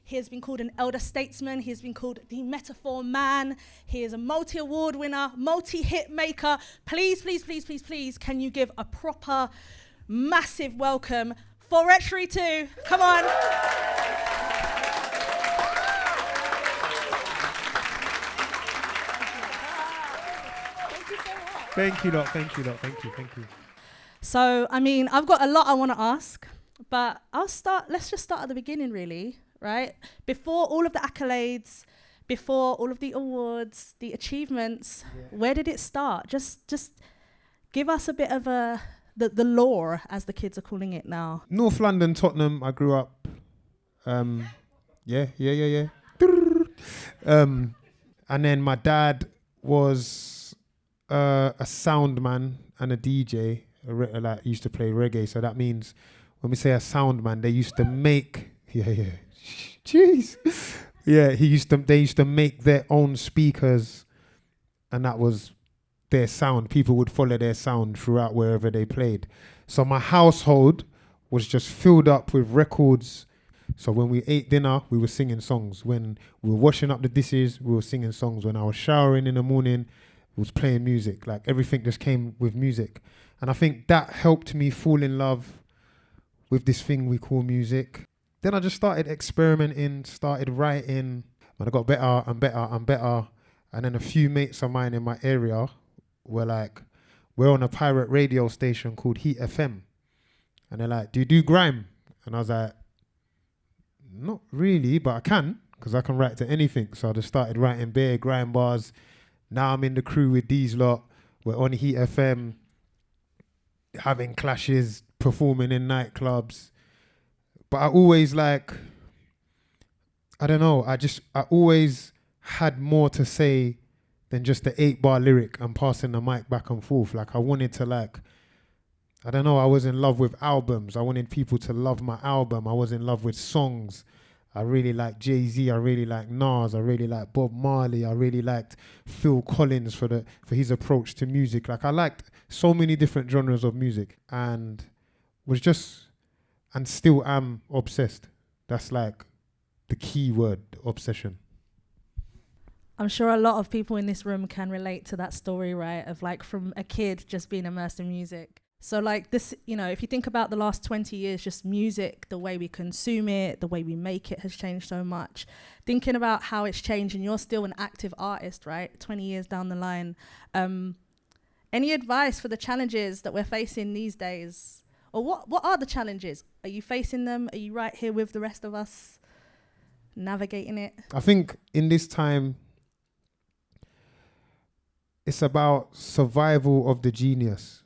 He has been called an elder statesman. He has been called the metaphor man. He is a multi-award winner, multi-hit maker. Please, please, please, please, please, can you give a proper, massive welcome for Wretch 2? Come on. Thank you lot, thank you lot, thank you. So, I mean, I've got a lot I want to ask, but let's just start at the beginning, really, right? Before all of the accolades, before all of the awards, the achievements, where did it start? Just give us a bit of the lore, as the kids are calling it now. North London, Tottenham, I grew up. Yeah. And then my dad was a sound man and a DJ, like used to play reggae. So that means when we say a sound man, they used to make jeez. Yeah, they used to make their own speakers, and that was their sound. People would follow their sound throughout wherever they played. So my household was just filled up with records. So when we ate dinner, we were singing songs. When we were washing up the dishes, we were singing songs. When I was showering in the morning, was playing music. Like everything just came with music. And I think that helped me fall in love with this thing we call music. Then I just started experimenting, started writing, and I got better and better and better. And then a few mates of mine in my area were like, we're on a pirate radio station called Heat FM. And they're like, do you do grime? And I was like, not really, but I can, because I can write to anything. So I just started writing bare grime bars. Now I'm in the crew with these lot. We're on Heat FM, having clashes, performing in nightclubs. But I always I always had more to say than just the 8-bar lyric and passing the mic back and forth. Like I wanted to I was in love with albums. I wanted people to love my album. I was in love with songs. I really liked Jay-Z, I really liked Nas, I really liked Bob Marley, I really liked Phil Collins for his approach to music. Like I liked so many different genres of music and still am obsessed. That's like the key word, obsession. I'm sure a lot of people in this room can relate to that story, right? Of like from a kid just being immersed in music. So like this, if you think about the last 20 years, just music, the way we consume it, the way we make it has changed so much. Thinking about how it's changed, and you're still an active artist, right? 20 years down the line. Any advice for the challenges that we're facing these days? Or what are the challenges? Are you facing them? Are you right here with the rest of us navigating it? I think in this time, it's about survival of the genius.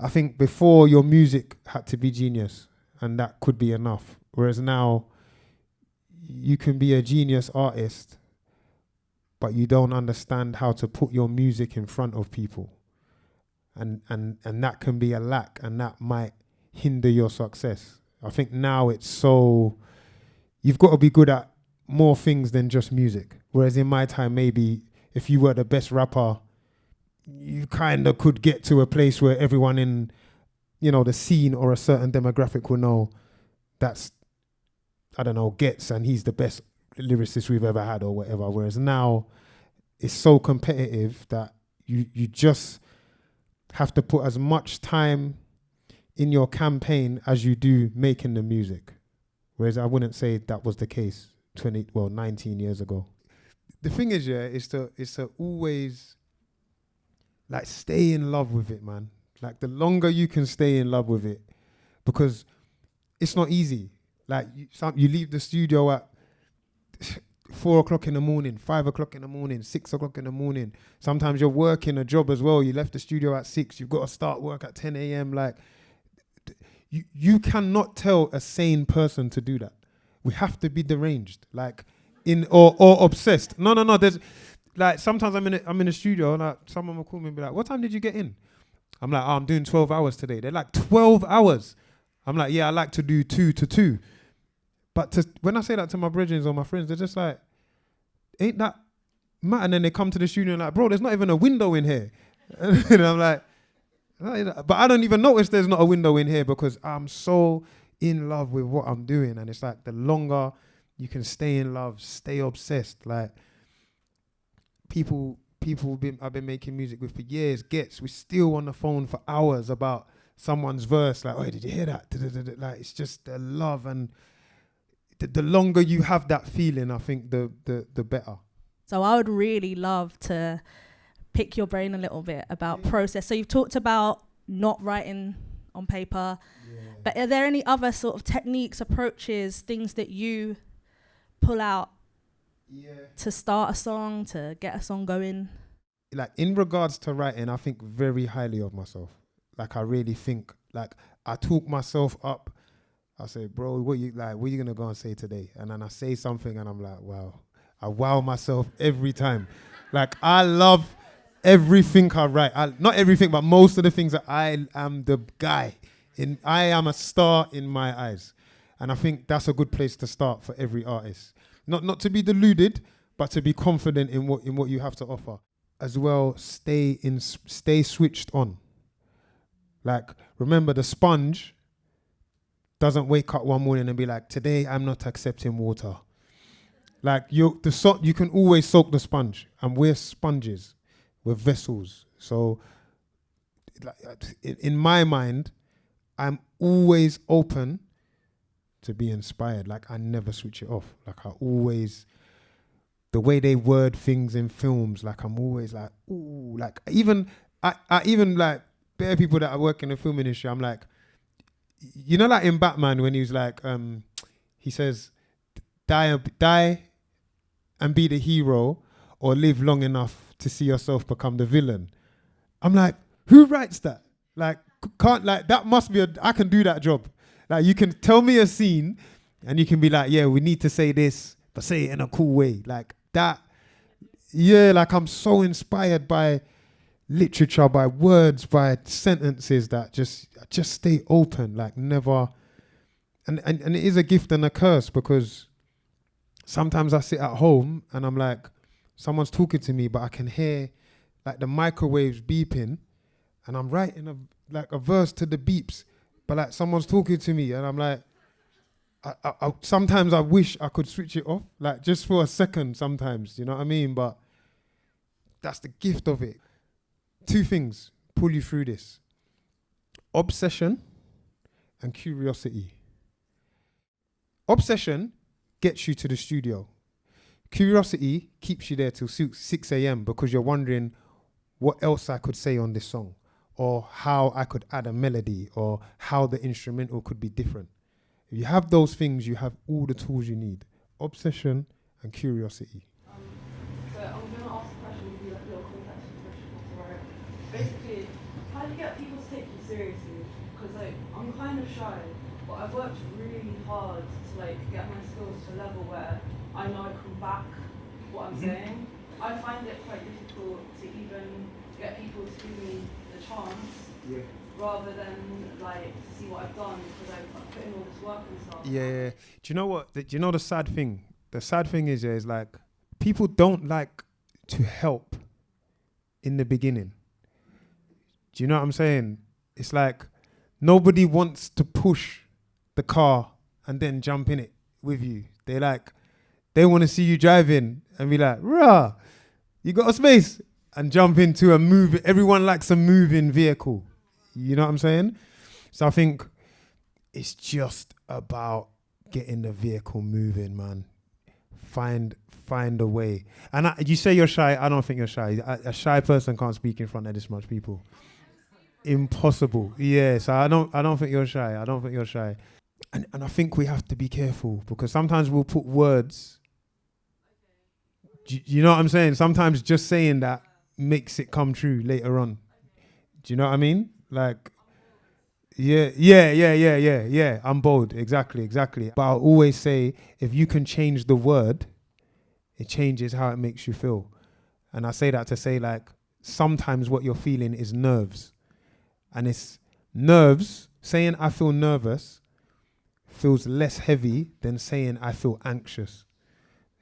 I think before your music had to be genius and that could be enough. Whereas now you can be a genius artist, but you don't understand how to put your music in front of people. And that can be a lack, and that might hinder your success. I think now you've got to be good at more things than just music. Whereas in my time, maybe if you were the best rapper, you kind of could get to a place where everyone in, the scene or a certain demographic will know that's, Gets, and he's the best lyricist we've ever had or whatever. Whereas now it's so competitive that you just have to put as much time in your campaign as you do making the music. Whereas I wouldn't say that was the case 19 years ago. The thing is, is to always stay in love with it, man. Like the longer you can stay in love with it, because it's not easy. Like you leave the studio at 4 o'clock in the morning, 5 o'clock in the morning, 6 o'clock in the morning. Sometimes you're working a job as well. You left the studio at 6. You've got to start work at 10 a.m. Like you cannot tell a sane person to do that. We have to be deranged, or obsessed. No. There's sometimes I'm in the studio and someone will call me and be like, "What time did you get in?" I'm like, "I'm doing 12 hours today." They're like, 12 hours? I'm like, "Yeah, I like to do 2 to 2. But when I say that to my brethren or my friends, they're just like, "Ain't that mad?" And then they come to the studio and like, "Bro, there's not even a window in here." And I'm like, but I don't even notice there's not a window in here because I'm so in love with what I'm doing. And it's like the longer you can stay in love, stay obsessed. Like people I've been making music with for years, we're still on the phone for hours about someone's verse. Like, oh, did you hear that? Da-da-da-da. Like, it's just the love, and the longer you have that feeling, I think the better. So I would really love to pick your brain a little bit about process. So you've talked about not writing on paper, but are there any other sort of techniques, approaches, things that you pull out to start a song, to get a song going? Like in regards to writing, I think very highly of myself. Like I really think, like I talk myself up. I say, bro, what you gonna go and say today? And then I say something and I'm like, wow. I wow myself every time. Like I love everything I write. Not everything, but most of the things that I am the guy. I am a star in my eyes. And I think that's a good place to start for every artist. Not to be deluded, but to be confident in what you have to offer. As well, stay switched on. Like, remember, the sponge doesn't wake up one morning and be like, today I'm not accepting water. Like, you can always soak the sponge. And we're sponges. We're vessels. So, in my mind, I'm always open to be inspired. Like, I never switch it off. Like, I always... The way they word things in films, like I'm always like, ooh, like I even like bare people that I work in the film industry, I'm like, you know, like in Batman when he was like, he says, die and be the hero, or live long enough to see yourself become the villain. I'm like, who writes that? Like, that must be I can do that job. Like, you can tell me a scene and you can be like, yeah, we need to say this, but say it in a cool way. Like that, yeah, like I'm so inspired by literature, by words, by sentences that just stay open, like never. And it is a gift and a curse, because sometimes I sit at home and I'm like, someone's talking to me, but I can hear like the microwaves beeping, and I'm writing a verse to the beeps, but like someone's talking to me and I'm like, I sometimes I wish I could switch it off, like just for a second sometimes, you know what I mean? But that's the gift of it. 2 things pull you through this: obsession and curiosity. Obsession gets you to the studio. Curiosity keeps you there till 6 a.m. because you're wondering what else I could say on this song, or how I could add a melody, or how the instrumental could be different. If you have those things, you have all the tools you need. Obsession and curiosity. So I'm going to ask a question, give you like a little context question. Right? Basically, how do you get people to take you seriously? Because like, I'm kind of shy, but I've worked really hard to like get my skills to a level where I know I can back what I'm saying. I find it quite difficult to even get people to give me the chance. Rather than like to see what I've done, because I've put in all this work and stuff. Yeah. Do you know what? Do you know the sad thing? The sad thing is like people don't like to help in the beginning. Do you know what I'm saying? It's like nobody wants to push the car and then jump in it with you. They want to see you driving and be like, rah, you got a space, and jump into a move. Everyone likes a moving vehicle. You know what I'm saying? So I think it's just about getting the vehicle moving, man. Find a way. And you say you're shy. I don't think you're shy. A shy person can't speak in front of this much people. Impossible. Yeah. So I don't think you're shy. I don't think you're shy. And I think we have to be careful, because sometimes we'll put words. You know what I'm saying? Sometimes just saying that makes it come true later on. Do you know what I mean? Like, yeah. I'm bold. Exactly. But I'll always say, if you can change the word, it changes how it makes you feel. And I say that to say, like, sometimes what you're feeling is nerves. And it's nerves. Saying I feel nervous feels less heavy than saying I feel anxious.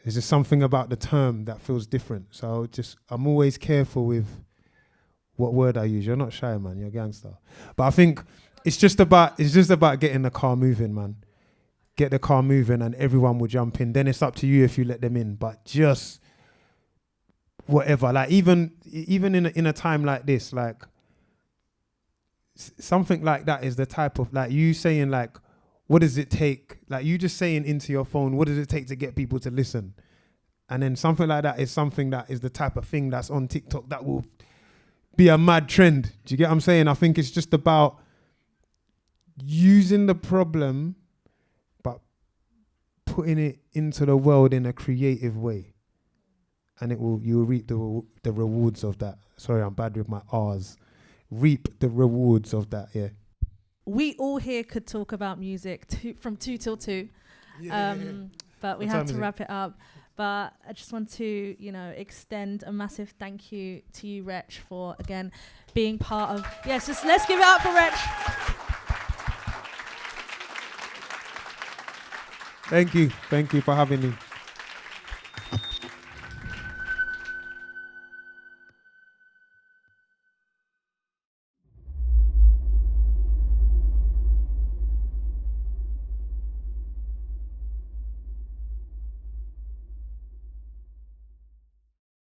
There's just something about the term that feels different. So I'm always careful with what word I use. You're not shy, man. You're a gangster. But I think it's just about getting the car moving, man. Get the car moving, and everyone will jump in. Then it's up to you if you let them in. But just whatever, like even in a time like this, like something like that is the type of, like, you saying, like, what does it take? Like, you just saying into your phone, what does it take to get people to listen? And then something like that is something that is the type of thing that's on TikTok that will be a mad trend. Do you get what I'm saying? I think it's just about using the problem, but putting it into the world in a creative way. And you'll reap the rewards of that. Sorry, I'm bad with my R's. Reap the rewards of that, yeah. We all here could talk about music from 2 till 2. But we have to wrap it up. But I just want to, extend a massive thank you to you, Wretch, for, again, being part of... Yes, let's give it up for Wretch. Thank you for having me.